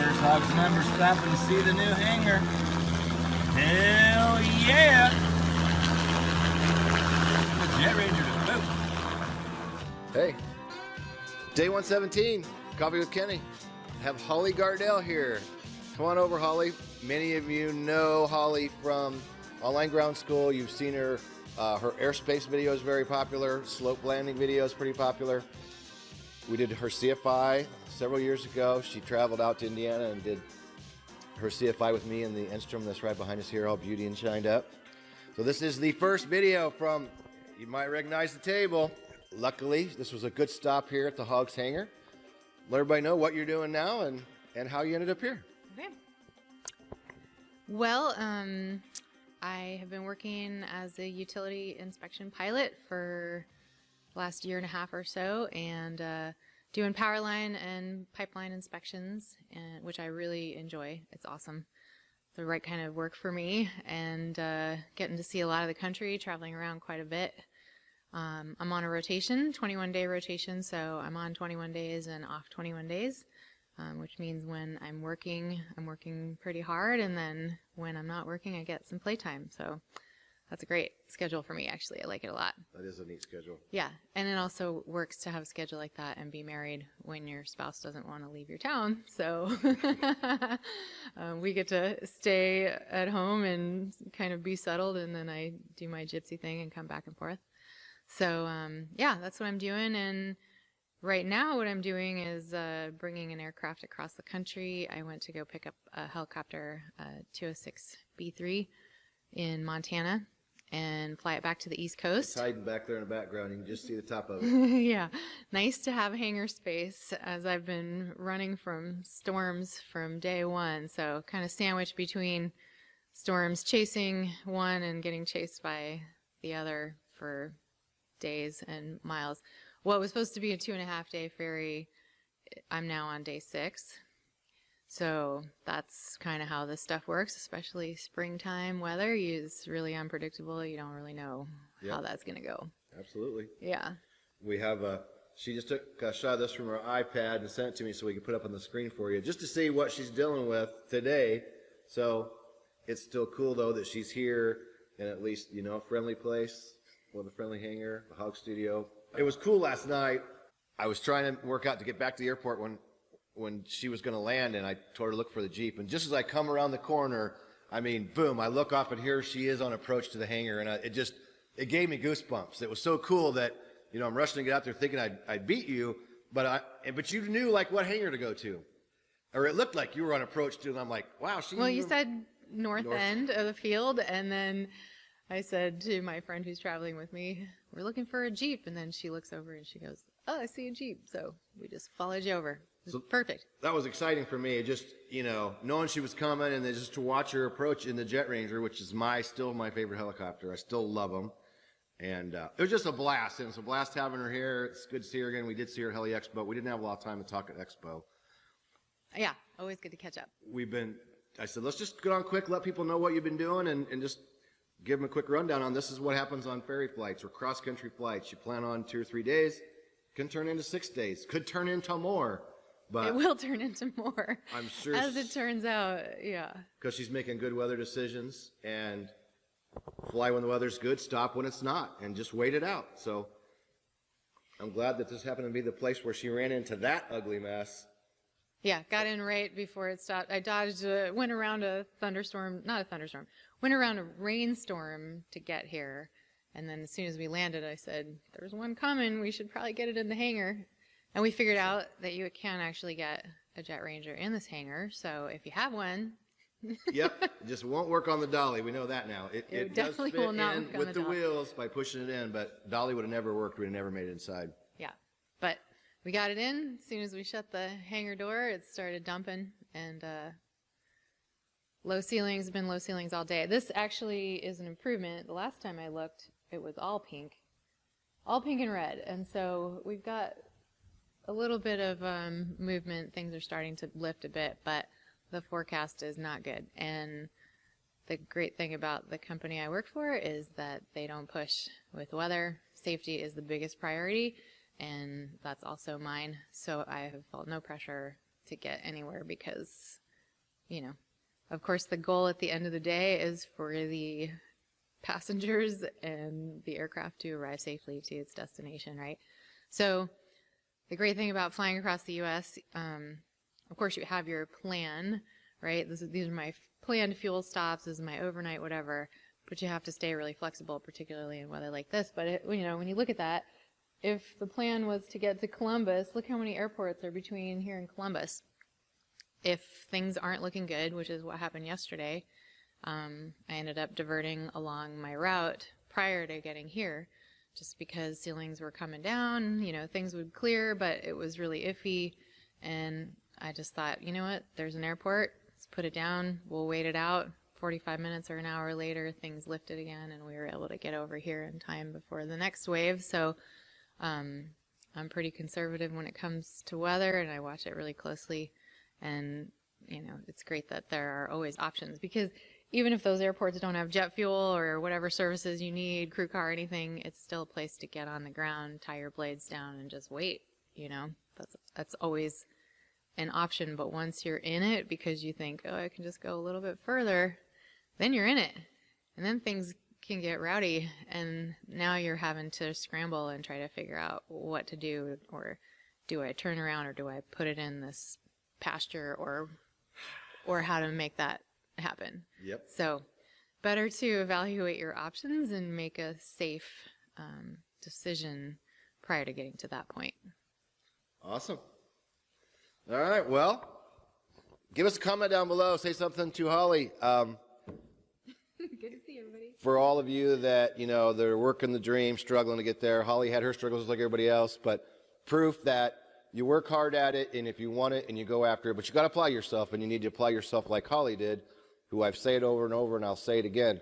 There's Hogs number stopping to see the new hangar. Hell yeah! The Jet Ranger to boot. Hey, day 117, Coffee with Kenny. Have Holley Gardel here. Come on over, Holley. Many of you know Holley from online ground school. You've seen her. Her airspace video is very popular. Slope landing video is pretty popular. We did her CFI several years ago. She traveled out to Indiana and did her CFI with me in the Enstrom that's right behind us here, all beauty and shined up. So this is the first video from, you might recognize the table. Luckily, this was a good stop here at the Hogs hangar. Let everybody know what you're doing now and how you ended up here. Okay. Well, I have been working as a utility inspection pilot for the last year and a half or so, and doing power line and pipeline inspections, which I really enjoy. It's awesome. It's the right kind of work for me, and getting to see a lot of the country, traveling around quite a bit. I'm on a rotation, 21-day rotation, so I'm on 21 days and off 21 days, which means when I'm working pretty hard, and then when I'm not working, I get some playtime. So that's a great schedule for me, actually. I like it a lot. That is a neat schedule. Yeah, and it also works to have a schedule like that and be married when your spouse doesn't want to leave your town. So we get to stay at home and kind of be settled, and then I do my gypsy thing and come back and forth. So yeah, that's what I'm doing. And right now what I'm doing is bringing an aircraft across the country. I went to go pick up a helicopter, 206B3 in Montana, and fly it back to the East Coast. It's hiding back there in the background. You can just see the top of it. Yeah, nice to have hangar space, as I've been running from storms from day one. So kind of sandwiched between storms, chasing one and getting chased by the other for days and miles. What was supposed to be a 2.5-day ferry, I'm now on day 6. So that's kind of how this stuff works, especially springtime weather is really unpredictable. You don't really know how that's going to go. Absolutely. Yeah. We have she just took a shot of this from her iPad and sent it to me so we can put it up on the screen for you, just to see what she's dealing with today. So it's still cool, though, that she's here in at least, you know, a friendly place with a friendly hangar, a Hog studio. It was cool last night. I was trying to work out to get back to the airport when she was going to land, and I told her to look for the Jeep. And just as I come around the corner, I mean, boom, I look off, and here she is on approach to the hangar, and it gave me goosebumps. It was so cool that, you know, I'm rushing to get out there thinking I'd beat you, but you knew, like, what hangar to go to. Or it looked like you were on approach to, and I'm like, wow. Well, you said north end of the field, and then I said to my friend who's traveling with me, we're looking for a Jeep. And then she looks over and she goes, oh, I see a Jeep. So we just followed you over. It was perfect. That was exciting for me. Just, you know, knowing she was coming, and then just to watch her approach in the Jet Ranger, which is still my favorite helicopter. I still love them. And it was just a blast. And it's a blast having her here. It's good to see her again. We did see her at Heli Expo. We didn't have a lot of time to talk at Expo. Yeah, always good to catch up. I said, let's just get on quick, let people know what you've been doing, and just give them a quick rundown on this is what happens on ferry flights or cross-country flights. You plan on 2 or 3 days, can turn into 6 days, could turn into more. But it will turn into more. I'm sure. As it turns out, yeah. Because she's making good weather decisions, and fly when the weather's good, stop when it's not, and just wait it out. So I'm glad that this happened to be the place where she ran into that ugly mess. Yeah, got in right before it stopped. I dodged, went around a thunderstorm, not a thunderstorm, went around a rainstorm to get here. And then as soon as we landed, I said, there's one coming. We should probably get it in the hangar. And we figured out that you can actually get a Jet Ranger in this hangar. So if you have one. Yep, it just won't work on the dolly. We know that now. It definitely does fit will not in work on with the the dolly. wheels by pushing it in, but dolly would have never worked. We'd have never made it inside. Yeah, but we got it in. As soon as we shut the hangar door, it started dumping, and low ceilings have been low ceilings all day. This actually is an improvement. The last time I looked, it was all pink and red, and so we've got a little bit of movement. Things are starting to lift a bit, but the forecast is not good. And the great thing about the company I work for is that they don't push with weather. Safety is the biggest priority, and that's also mine. So I have felt no pressure to get anywhere because, you know, of course, the goal at the end of the day is for the passengers and the aircraft to arrive safely to its destination, right? So the great thing about flying across the U.S., of course, you have your plan, right? These are my planned fuel stops. This is my overnight, whatever. But you have to stay really flexible, particularly in weather like this. But, you know, when you look at that, if the plan was to get to Columbus, look how many airports are between here and Columbus. If things aren't looking good, which is what happened yesterday, I ended up diverting along my route prior to getting here just because ceilings were coming down, you know, things would clear, but it was really iffy. And I just thought, you know what, there's an airport, let's put it down, we'll wait it out. 45 minutes or an hour later, things lifted again, and we were able to get over here in time before the next wave. So I'm pretty conservative when it comes to weather, and I watch it really closely. And, you know, it's great that there are always options, because even if those airports don't have jet fuel or whatever services you need, crew car, anything, it's still a place to get on the ground, tie your blades down, and just wait, you know. That's always an option. But once you're in it, because you think, oh, I can just go a little bit further, then you're in it. And then things can get rowdy, and now you're having to scramble and try to figure out what to do, or do I turn around, or do I put it in this pasture, or how to make that happen. Yep. So better to evaluate your options and make a safe decision prior to getting to that point. Awesome. All right, well, give us a comment down below. Say something to Holley. Good to see everybody. For all of you that, you know, they're working the dream, struggling to get there, Holley had her struggles like everybody else, but proof that you work hard at it, and if you want it and you go after it, but you got to apply yourself, and you need to apply yourself like Holley did, who I've said over and over, and I'll say it again.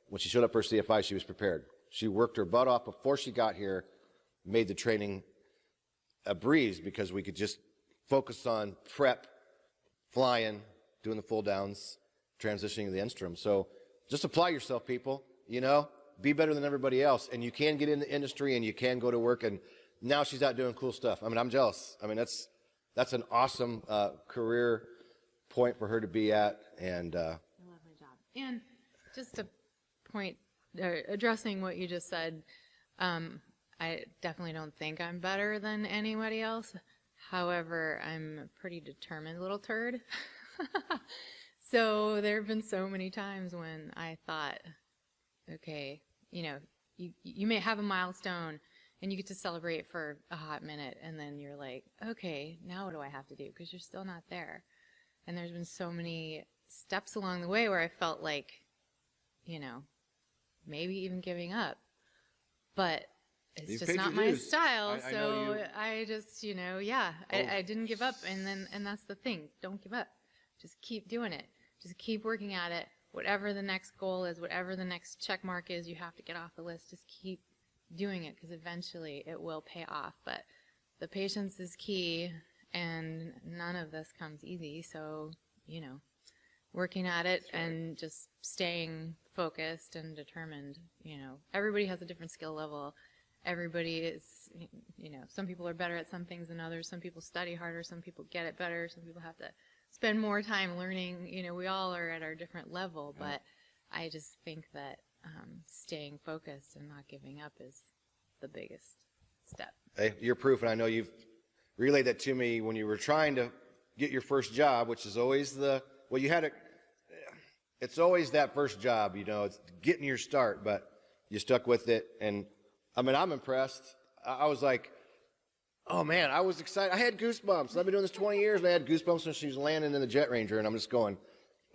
When she showed up for CFI, she was prepared. She worked her butt off before she got here, made the training a breeze, because we could just focus on prep, flying, doing the full downs, transitioning to the Enstrom. So just apply yourself, people, you know, be better than everybody else, and you can get in the industry, and you can go to work, and now she's out doing cool stuff. I mean, I'm jealous. I mean, that's an awesome career point for her to be at, and I love my job. And just a point, addressing what you just said, I definitely don't think I'm better than anybody else. However, I'm a pretty determined little turd. So there have been so many times when I thought, okay, you know, you may have a milestone and you get to celebrate for a hot minute, and then you're like, okay, now what do I have to do? Because you're still not there. And there's been so many steps along the way where I felt like, you know, maybe even giving up. But it's You've just paid not your my dues. style. I know So you. I just, you know, yeah, I didn't give up. And that's the thing. Don't give up. Just keep doing it. Just keep working at it. Whatever the next goal is, whatever the next check mark is you have to get off the list, just keep doing it, because eventually it will pay off. But the patience is key, and none of this comes easy. So, you know, working at it and just staying focused and determined. You know, everybody has a different skill level. Everybody is, you know, some people are better at some things than others. Some people study harder. Some people get it better. Some people have to spend more time learning. You know, we all are at our different level, but I just think that staying focused and not giving up is the biggest step. Hey, you're proof, and I know you've relayed that to me when you were trying to get your first job, which is always it's always that first job, you know, it's getting your start, but you stuck with it. And I mean, I'm impressed. I was like, oh man, I was excited. I had goosebumps. I've been doing this 20 years, and I had goosebumps when she was landing in the Jet Ranger, and I'm just going,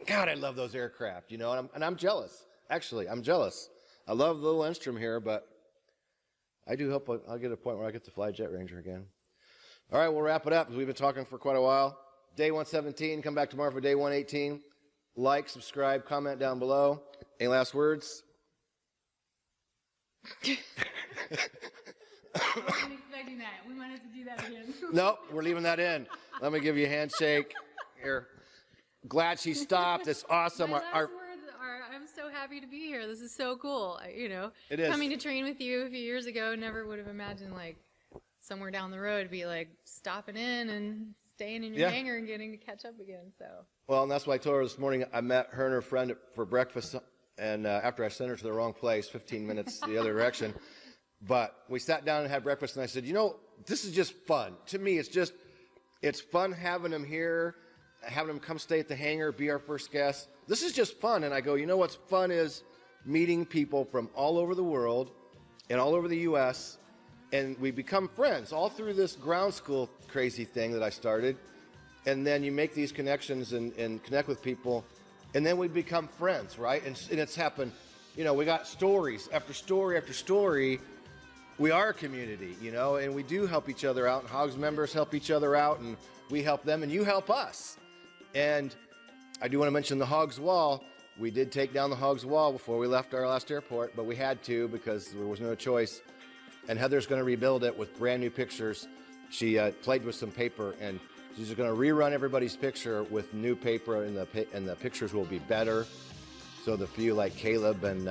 God, I love those aircraft, you know, and I'm jealous. Actually, I'm jealous. I love the little Enstrom here, but I do hope I'll get a point where I get to fly Jet Ranger again. All right, we'll wrap it up, because we've been talking for quite a while. Day 117, come back tomorrow for day 118. Like, subscribe, comment down below. Any last words? I wasn't expecting that. We might have to do that again. Nope, we're leaving that in. Let me give you a handshake. Here. Glad she stopped. It's awesome. My last words are, I'm so happy to be here. This is so cool. You know, It is. coming to train with you a few years ago, never would have imagined, like, somewhere down the road be like stopping in and staying in your hangar and getting to catch up again. So. Well, and that's why I told her this morning. I met her and her friend for breakfast, and after I sent her to the wrong place, 15 minutes the other direction. But we sat down and had breakfast, and I said, you know, this is just fun. To me, it's fun having them here, having them come stay at the hangar, be our first guests. This is just fun. And I go, you know what's fun is meeting people from all over the world and all over the U.S., and we become friends all through this ground school crazy thing that I started. And then you make these connections and connect with people, and then we become friends, right? And it's happened, you know, we got stories after story after story. We are a community, you know, and we do help each other out. And Hogs members help each other out, and we help them, and you help us. And I do want to mention the Hogs Wall. We did take down the Hogs Wall before we left our last airport, but we had to because there was no choice. And Heather's going to rebuild it with brand new pictures. She played with some paper, and she's going to rerun everybody's picture with new paper, and the pictures will be better. So the few like Caleb and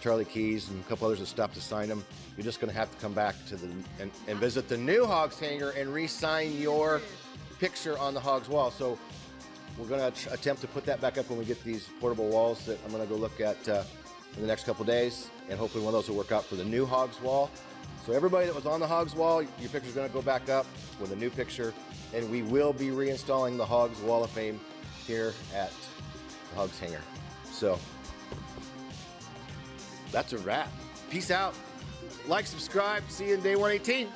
Charlie Keys and a couple others that stopped to sign them, you're just going to have to come back to and visit the new Hogs hangar and re-sign your picture on the Hogs Wall. So we're going to attempt to put that back up when we get these portable walls that I'm going to go look at in the next couple days, and hopefully one of those will work out for the new Hogs Wall. So everybody that was on the Hogs Wall, your picture's going to go back up with a new picture, and we will be reinstalling the Hogs Wall of Fame here at the Hogs hangar. So that's a wrap. Peace out. Like, subscribe. See you in day 118.